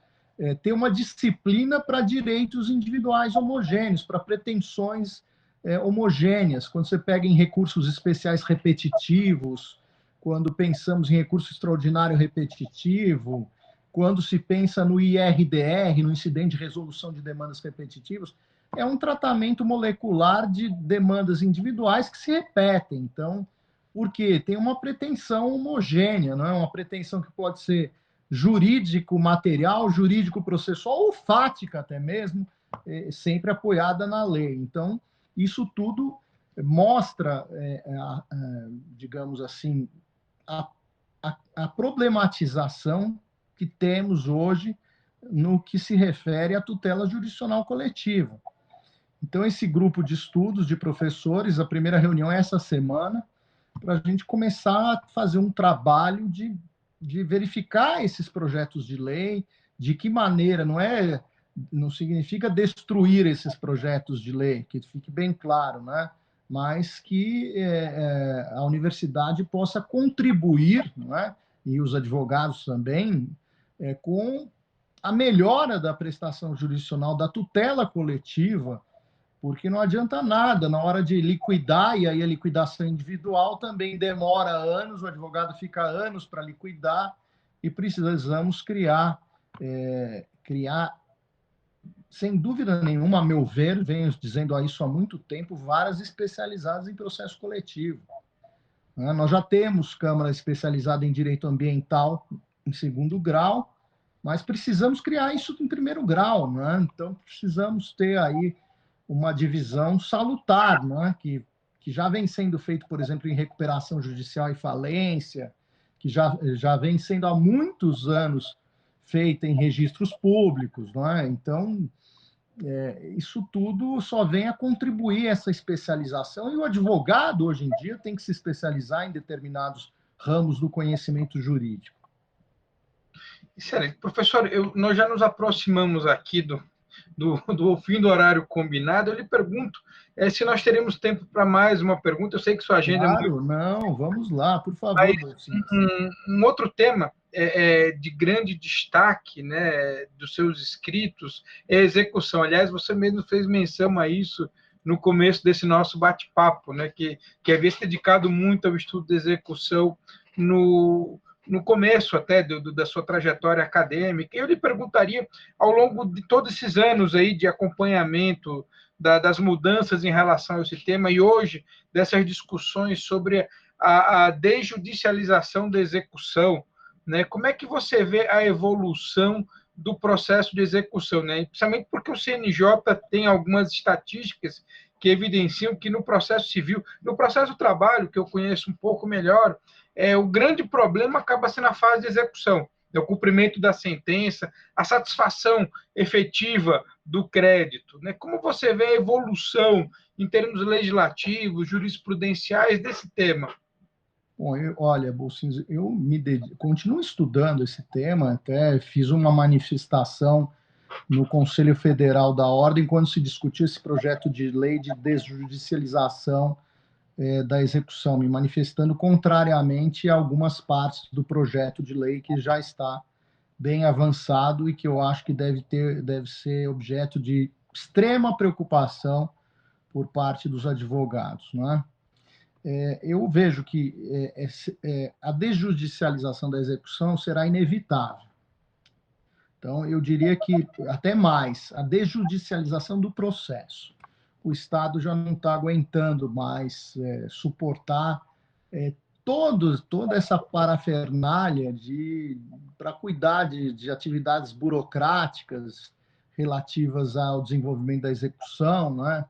Speaker 2: ter uma disciplina para direitos individuais homogêneos, para pretensões homogêneas. Quando você pega em recursos especiais repetitivos, quando pensamos em recurso extraordinário repetitivo, quando se pensa no IRDR, no incidente de resolução de demandas repetitivas, é um tratamento molecular de demandas individuais que se repetem. Então, por quê? Tem uma pretensão homogênea, não é? Uma pretensão que pode ser jurídico-material, jurídico-processual ou fática até mesmo, sempre apoiada na lei. Então, isso tudo mostra, digamos assim, a problematização que temos hoje no que se refere à tutela jurisdicional coletiva. Então, esse grupo de estudos de professores, a primeira reunião é essa semana, para a gente começar a fazer um trabalho de verificar esses projetos de lei, de que maneira, não significa destruir esses projetos de lei, que fique bem claro, né? Mas que a universidade possa contribuir, não é? E os advogados também, com a melhora da prestação jurisdicional, da tutela coletiva, porque não adianta nada, na hora de liquidar, e aí a liquidação individual também demora anos, o advogado fica anos para liquidar, e precisamos criar, sem dúvida nenhuma, a meu ver, venho dizendo isso há muito tempo, varas especializadas em processo coletivo. Nós já temos Câmara especializada em direito ambiental em segundo grau, mas precisamos criar isso em primeiro grau, né? Então, precisamos ter aí uma divisão salutar, né? que já vem sendo feito, por exemplo, em recuperação judicial e falência, que já vem sendo há muitos anos feita em registros públicos. Né? Então, isso tudo só vem a contribuir essa especialização, e o advogado, hoje em dia, tem que se especializar em determinados ramos do conhecimento jurídico.
Speaker 1: Excelente. Professor, nós já nos aproximamos aqui do fim do horário combinado. Eu lhe pergunto se nós teremos tempo para mais uma pergunta. Eu sei que sua agenda
Speaker 2: Claro,
Speaker 1: é muito...
Speaker 2: não, vamos lá, por favor,
Speaker 1: Mas
Speaker 2: Bolsinhas.
Speaker 1: um outro tema de grande destaque, né, dos seus escritos é a execução. Aliás, você mesmo fez menção a isso no começo desse nosso bate-papo, né, que havia se dedicado muito ao estudo da execução no começo até da sua trajetória acadêmica. Eu lhe perguntaria, ao longo de todos esses anos aí de acompanhamento das mudanças em relação a esse tema, e hoje dessas discussões sobre a desjudicialização da execução, né? Como é que você vê a evolução do processo de execução, né? Principalmente porque o CNJ tem algumas estatísticas que evidenciam que no processo civil, no processo do trabalho, que eu conheço um pouco melhor, o grande problema acaba sendo a fase de execução, o cumprimento da sentença, a satisfação efetiva do crédito, né? Como você vê a evolução em termos legislativos, jurisprudenciais desse tema?
Speaker 2: Bom, olha, Bolsinhos, eu continuo estudando esse tema, até fiz uma manifestação no Conselho Federal da Ordem quando se discutiu esse projeto de lei de desjudicialização da execução, me manifestando contrariamente a algumas partes do projeto de lei que já está bem avançado e que eu acho que deve ser objeto de extrema preocupação por parte dos advogados, não é? Eu vejo que a desjudicialização da execução será inevitável. Então, eu diria que, até mais, a desjudicialização do processo. O Estado já não está aguentando mais suportar toda essa parafernália para cuidar de atividades burocráticas relativas ao desenvolvimento da execução, né?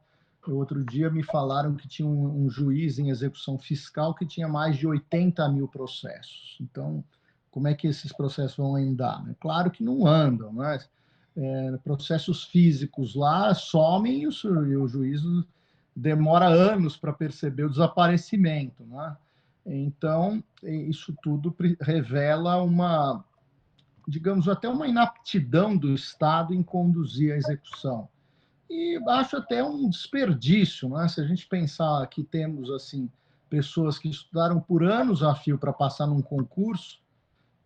Speaker 2: Outro dia me falaram que tinha um juiz em execução fiscal que tinha mais de 80 mil processos. Então, como é que esses processos vão andar? Claro que não andam, mas processos físicos lá somem e o juiz demora anos para perceber o desaparecimento, né? Então, isso tudo revela uma, digamos, até uma inaptidão do Estado em conduzir a execução. E acho até um desperdício, né? Se a gente pensar que temos assim pessoas que estudaram por anos a fio para passar num concurso,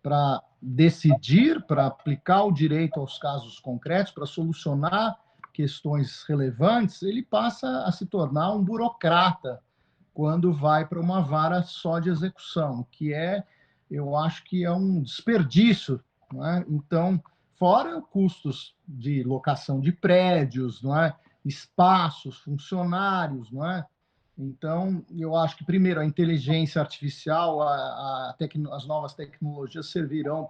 Speaker 2: para decidir, para aplicar o direito aos casos concretos, para solucionar questões relevantes, ele passa a se tornar um burocrata quando vai para uma vara só de execução, que é, eu acho que é um desperdício, não é? Então, fora custos de locação de prédios, não é? Espaços, funcionários, não é? Então, eu acho que, primeiro, a inteligência artificial, as novas tecnologias servirão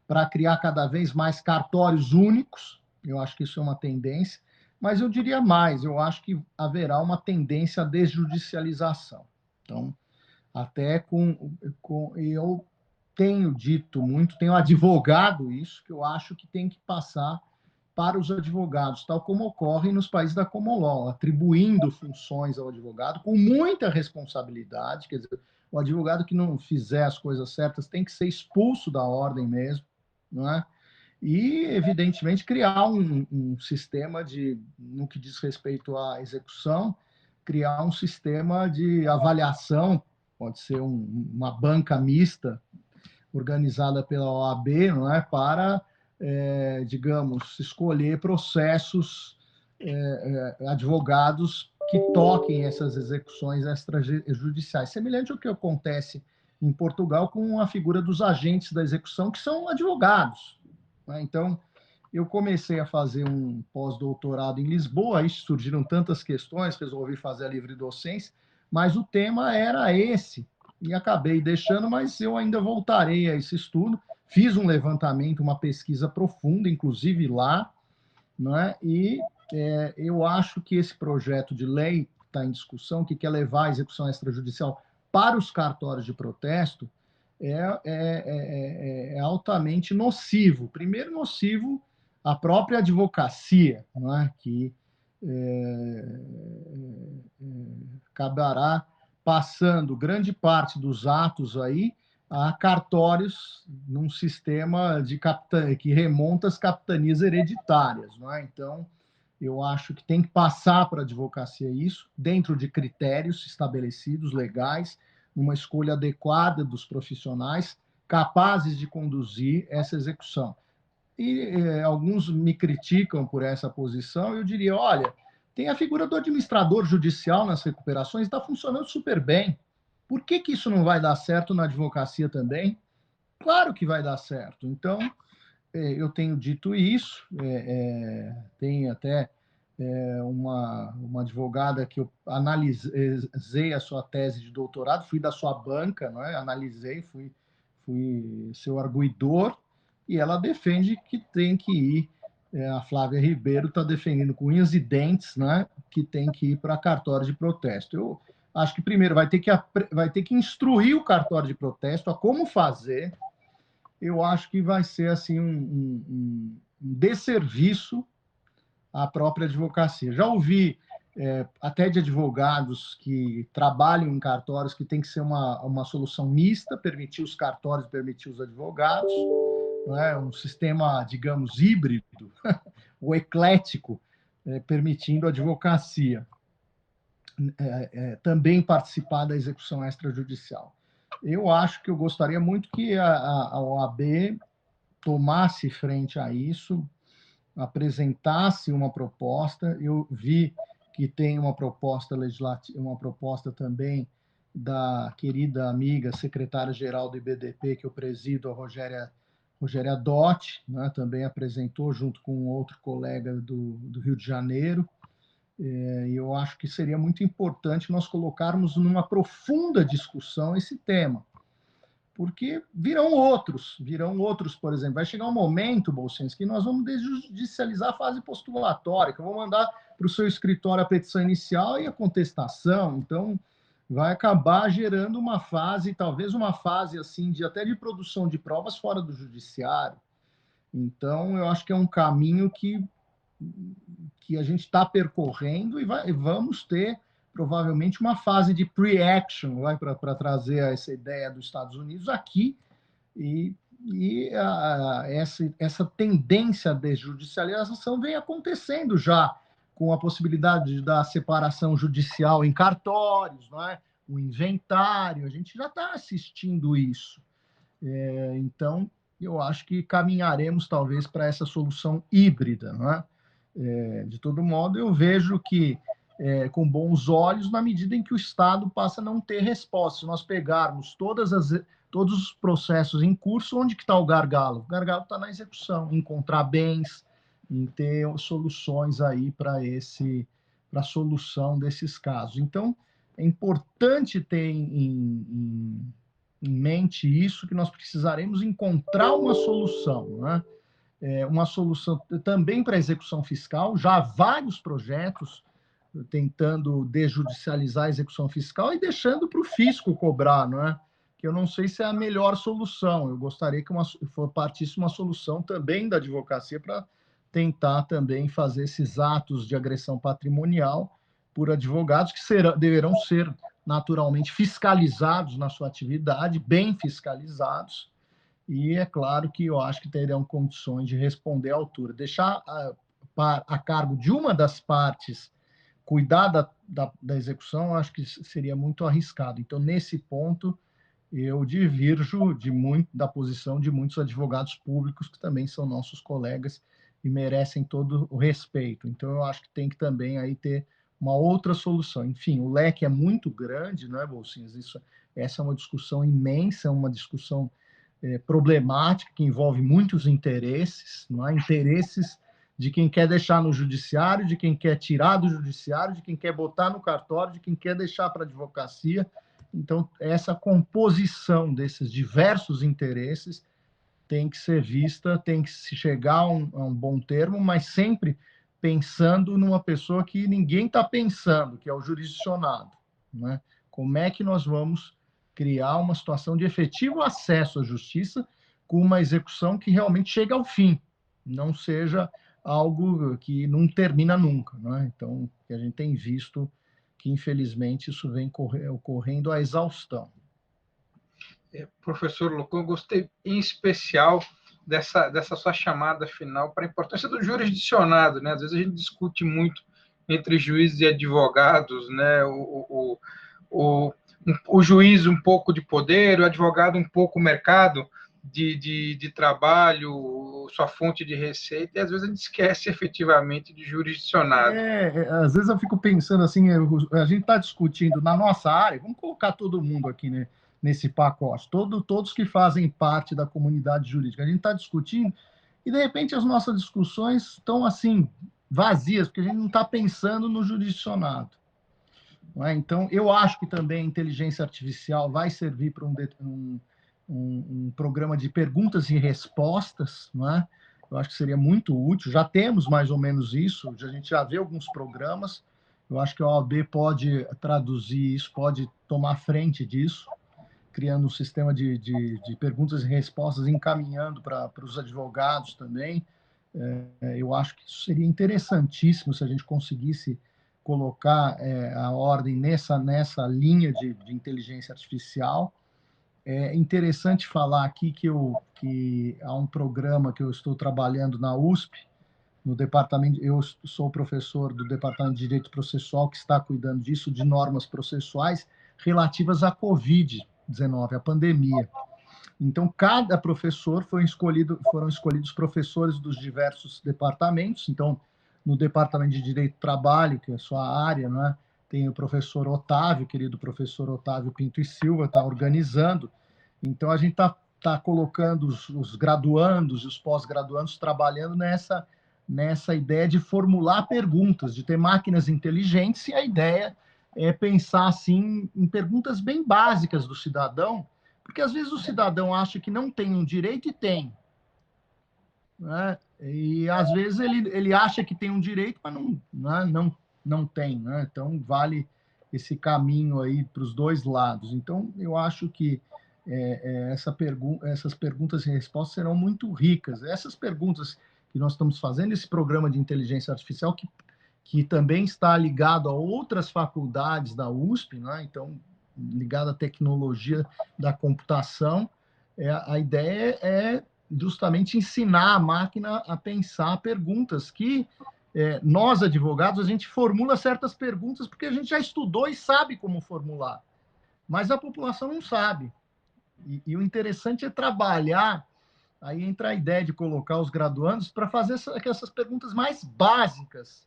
Speaker 2: para criar cada vez mais cartórios únicos. Eu acho que isso é uma tendência. Mas eu diria mais, eu acho que haverá uma tendência à desjudicialização. Então, até eu tenho dito muito, tenho advogado isso, que eu acho que tem que passar para os advogados, tal como ocorre nos países da common law, atribuindo funções ao advogado com muita responsabilidade, quer dizer, o advogado que não fizer as coisas certas tem que ser expulso da ordem mesmo, não é? E, evidentemente, criar um sistema de, no que diz respeito à execução, criar um sistema de avaliação, pode ser uma banca mista organizada pela OAB, não é, para, digamos, escolher processos, advogados que toquem essas execuções extrajudiciais, semelhante ao que acontece em Portugal com a figura dos agentes da execução, que são advogados. Né? Então, eu comecei a fazer um pós-doutorado em Lisboa, aí surgiram tantas questões, resolvi fazer a livre docência, mas o tema era esse, e acabei deixando, mas eu ainda voltarei a esse estudo. Fiz um levantamento, uma pesquisa profunda, inclusive lá, né? E eu acho que esse projeto de lei que está em discussão, que quer levar a execução extrajudicial para os cartórios de protesto, é altamente nocivo. Primeiro, nocivo à própria advocacia, não é? Que acabará passando grande parte dos atos aí a cartórios num sistema que remonta às capitanias hereditárias, não é? Então, eu acho que tem que passar para a advocacia isso, dentro de critérios estabelecidos, legais, uma escolha adequada dos profissionais capazes de conduzir essa execução. E alguns me criticam por essa posição, eu diria, olha, tem a figura do administrador judicial nas recuperações, está funcionando super bem. Por que isso não vai dar certo na advocacia também? Claro que vai dar certo. Então, eu tenho dito isso, tem até uma advogada que eu analisei a sua tese de doutorado, fui da sua banca, não é? Analisei, fui seu arguidor, e ela defende que tem que ir, a Flávia Ribeiro está defendendo com unhas e dentes, né, que tem que ir para cartório de protesto. Eu acho que, primeiro, vai ter que instruir o cartório de protesto a como fazer. Eu acho que vai ser assim um desserviço à própria advocacia. Já ouvi até de advogados que trabalham em cartórios que tem que ser uma solução mista, permitir os cartórios, permitir os advogados, não é? Um sistema, digamos, híbrido, ou eclético, permitindo a advocacia também participar da execução extrajudicial. Eu acho que eu gostaria muito que a OAB tomasse frente a isso, apresentasse uma proposta. Eu vi que tem uma proposta legislativa, uma proposta também da querida amiga secretária-geral do IBDP, que eu presido, a Rogéria Dotti, né, também apresentou junto com outro colega do Rio de Janeiro. E eu acho que seria muito importante nós colocarmos numa profunda discussão esse tema, porque virão outros, por exemplo. Vai chegar um momento, Bolsonaro, que nós vamos desjudicializar a fase postulatória, que eu vou mandar para o seu escritório a petição inicial e a contestação. Então, vai acabar gerando uma fase, talvez uma fase assim até de produção de provas fora do judiciário. Então, eu acho que é um caminho que a gente está percorrendo e vamos ter provavelmente uma fase de pre-action para trazer essa ideia dos Estados Unidos aqui, e essa tendência de judicialização vem acontecendo já, com a possibilidade da separação judicial em cartórios, não é? O inventário, a gente já está assistindo isso. Então, eu acho que caminharemos talvez para essa solução híbrida, não é? De todo modo, eu vejo que com bons olhos na medida em que o Estado passa a não ter resposta. Se nós pegarmos todos os processos em curso, onde que está o gargalo? O gargalo está na execução, em encontrar bens, em ter soluções aí para a solução desses casos. Então, é importante ter em mente isso, que nós precisaremos encontrar uma solução, né? Uma solução também para a execução fiscal, já há vários projetos tentando desjudicializar a execução fiscal e deixando para o fisco cobrar, não é? Que eu não sei se é a melhor solução. Eu gostaria que partisse uma solução também da advocacia para tentar também fazer esses atos de agressão patrimonial por advogados que deverão ser naturalmente fiscalizados na sua atividade, bem fiscalizados, e é claro que eu acho que terão condições de responder à altura. Deixar a cargo de uma das partes cuidar da execução, eu acho que seria muito arriscado. Então, nesse ponto, eu divirjo da posição de muitos advogados públicos, que também são nossos colegas e merecem todo o respeito. Então, eu acho que tem que também aí ter uma outra solução. Enfim, o leque é muito grande, não é, Bolsinhas? Essa é uma discussão imensa, uma discussão problemática, que envolve muitos interesses, não é? Interesses de quem quer deixar no judiciário, de quem quer tirar do judiciário, de quem quer botar no cartório, de quem quer deixar para a advocacia. Então, essa composição desses diversos interesses tem que ser vista, tem que se chegar a um bom termo, mas sempre pensando numa pessoa que ninguém está pensando, que é o jurisdicionado, né? Como é que nós vamos criar uma situação de efetivo acesso à justiça com uma execução que realmente chegue ao fim, não seja algo que não termina nunca, né? Então, a gente tem visto que, infelizmente, isso vem ocorrendo à exaustão.
Speaker 1: Professor Lucão, eu gostei em especial dessa sua chamada final para a importância do jurisdicionado, né? Às vezes a gente discute muito entre juízes e advogados, né? O juiz um pouco de poder, o advogado um pouco mercado de trabalho, sua fonte de receita, e às vezes a gente esquece efetivamente de jurisdicionado.
Speaker 2: Às vezes eu fico pensando assim, a gente está discutindo na nossa área, vamos colocar todo mundo aqui, né, nesse pacote, todos que fazem parte da comunidade jurídica, a gente está discutindo e de repente as nossas discussões estão assim, vazias, porque a gente não está pensando no jurisdicionado. Não é? Então, eu acho que também a inteligência artificial vai servir para um programa de perguntas e respostas, não é? Eu acho que seria muito útil. Já temos mais ou menos isso, a gente já vê alguns programas. Eu acho que a OAB pode traduzir isso, pode tomar frente disso, criando um sistema de perguntas e respostas, encaminhando para os advogados também. Eu acho que isso seria interessantíssimo se a gente conseguisse colocar a ordem nessa linha de inteligência artificial. É interessante falar aqui que há um programa que eu estou trabalhando na USP, no departamento, eu sou professor do Departamento de Direito Processual, que está cuidando disso, de normas processuais relativas à Covid-19, à pandemia. Então, cada professor foram escolhidos professores dos diversos departamentos. Então, no Departamento de Direito do Trabalho, que é a sua área, né, tem o professor Otávio, querido professor Otávio Pinto e Silva, está organizando. Então, a gente está colocando os graduandos e os pós-graduandos trabalhando nessa ideia de formular perguntas, de ter máquinas inteligentes, e a ideia é pensar assim em perguntas bem básicas do cidadão, porque às vezes o cidadão acha que não tem um direito e tem, né? E às vezes ele acha que tem um direito, mas não tem, né? Então vale esse caminho aí para os dois lados. Então eu acho que essas perguntas e respostas serão muito ricas. Essas perguntas que nós estamos fazendo, esse programa de inteligência artificial, que também está ligado a outras faculdades da USP, né? Então, ligado à tecnologia da computação. A ideia é justamente ensinar a máquina a pensar perguntas que nós, advogados, a gente formula certas perguntas porque a gente já estudou e sabe como formular, mas a população não sabe. E o interessante é trabalhar, aí entra a ideia de colocar os graduandos para fazer essas perguntas mais básicas,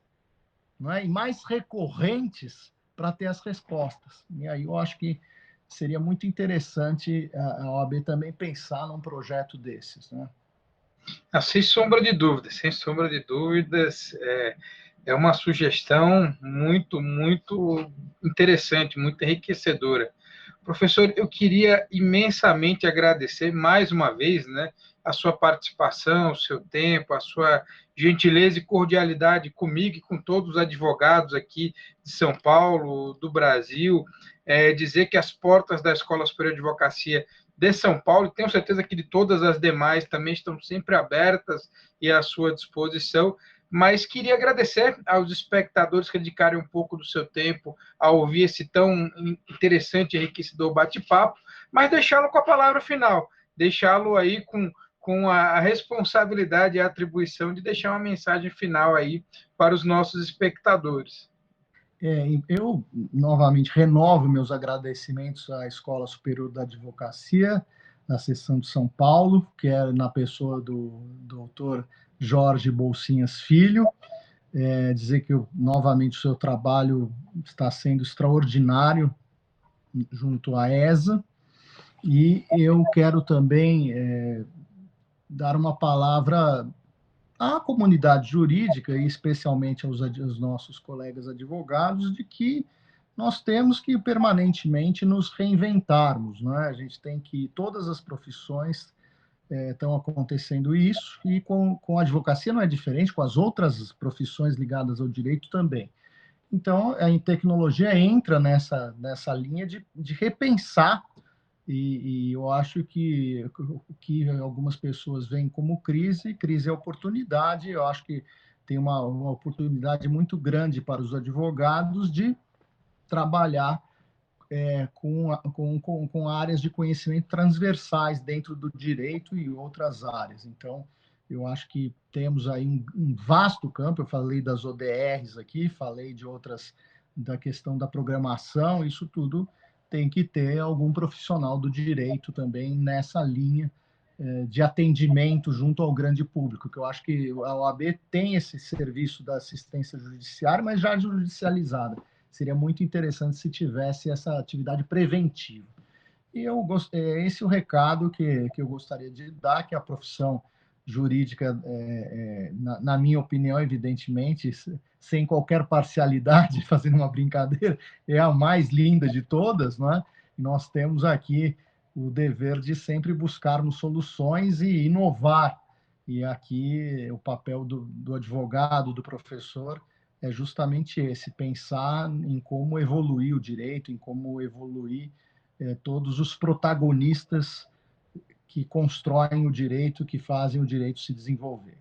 Speaker 2: não é? E mais recorrentes para ter as respostas. E aí eu acho que seria muito interessante a OAB também pensar num projeto desses, né?
Speaker 1: Sem sombra de dúvidas, sem sombra de dúvidas, é uma sugestão muito, muito interessante, muito enriquecedora. Professor, eu queria imensamente agradecer mais uma vez, né, a sua participação, o seu tempo, a sua gentileza e cordialidade comigo e com todos os advogados aqui de São Paulo, do Brasil, dizer que as portas da Escola Superior de Advocacia de São Paulo, tenho certeza que de todas as demais também estão sempre abertas e à sua disposição, mas queria agradecer aos espectadores que dedicaram um pouco do seu tempo a ouvir esse tão interessante e enriquecedor bate-papo, mas deixá-lo com a palavra final, deixá-lo aí com a responsabilidade e a atribuição de deixar uma mensagem final aí para os nossos espectadores.
Speaker 2: Eu, novamente, renovo meus agradecimentos à Escola Superior da Advocacia, na seção de São Paulo, que é na pessoa do doutor Jorge Bolsinhas Filho. Dizer que, novamente, o seu trabalho está sendo extraordinário junto à ESA. E eu quero também dar uma palavra à comunidade jurídica, e especialmente aos nossos colegas advogados, de que nós temos que permanentemente nos reinventarmos, não é? A gente tem que, todas as profissões estão acontecendo isso, e com a advocacia não é diferente, com as outras profissões ligadas ao direito também. Então, a tecnologia entra nessa linha de repensar, e eu acho que o que algumas pessoas veem como crise é oportunidade. Eu acho que tem uma oportunidade muito grande para os advogados de trabalhar com áreas de conhecimento transversais dentro do direito e outras áreas. Então, eu acho que temos aí um vasto campo. Eu falei das ODRs aqui, falei de outras, da questão da programação, isso tudo tem que ter algum profissional do direito também nessa linha de atendimento junto ao grande público, que eu acho que a OAB tem esse serviço da assistência judiciária, mas já judicializada. Seria muito interessante se tivesse essa atividade preventiva. E esse é o recado que eu gostaria de dar, que a profissão jurídica, na minha opinião, evidentemente, sem qualquer parcialidade, fazendo uma brincadeira, é a mais linda de todas, não é? E nós temos aqui o dever de sempre buscarmos soluções e inovar. E aqui o papel do advogado, do professor, é justamente esse: pensar em como evoluir o direito, em como evoluir todos os protagonistas que constroem o direito, que fazem o direito se desenvolver.